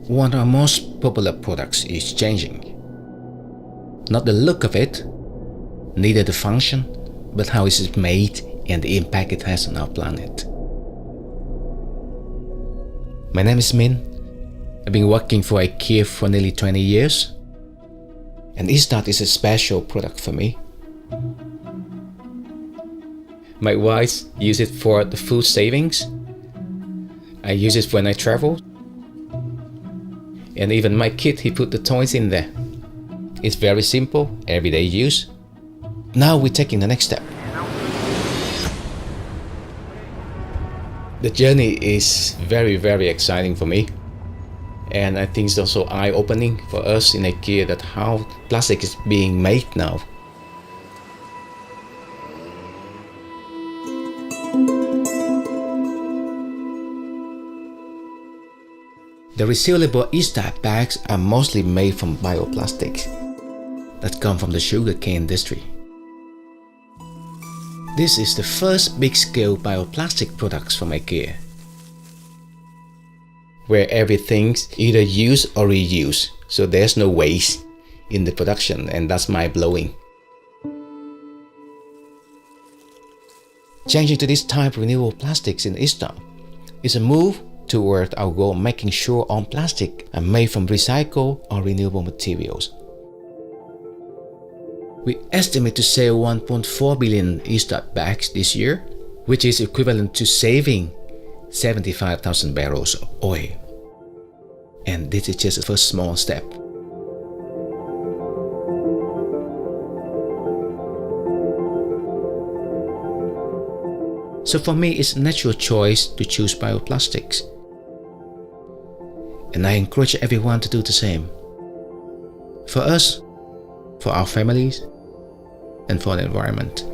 One of our most popular products is changing. Not the look of it, neither the function, but how it is made and the impact it has on our planet. My name is Minh. I've been working for IKEA for nearly 20 years. And ISTAD is a special product for me. My wife uses it for the food savings. I use it when I travel. And even my kid, he put the toys in there. It's very simple, everyday use. Now we're taking the next step. The journey is very, very exciting for me. And I think it's also eye-opening for us in IKEA that how plastic is being made now. The resealable ISTAD bags are mostly made from bioplastics that come from the sugarcane industry. This is the first big-scale bioplastic products from IKEA, where everything's either use or reuse, so there's no waste in the production, and that's mind-blowing. Changing to this type of renewable plastics in ISTAD is a move toward our goal of making sure all plastic are made from recycled or renewable materials. We estimate to sell 1.4 billion ISTAD bags this year, which is equivalent to saving 75,000 barrels of oil. And this is just the first small step. So for me, it's a natural choice to choose bioplastics. And I encourage everyone to do the same. For us, for our families, and for the environment.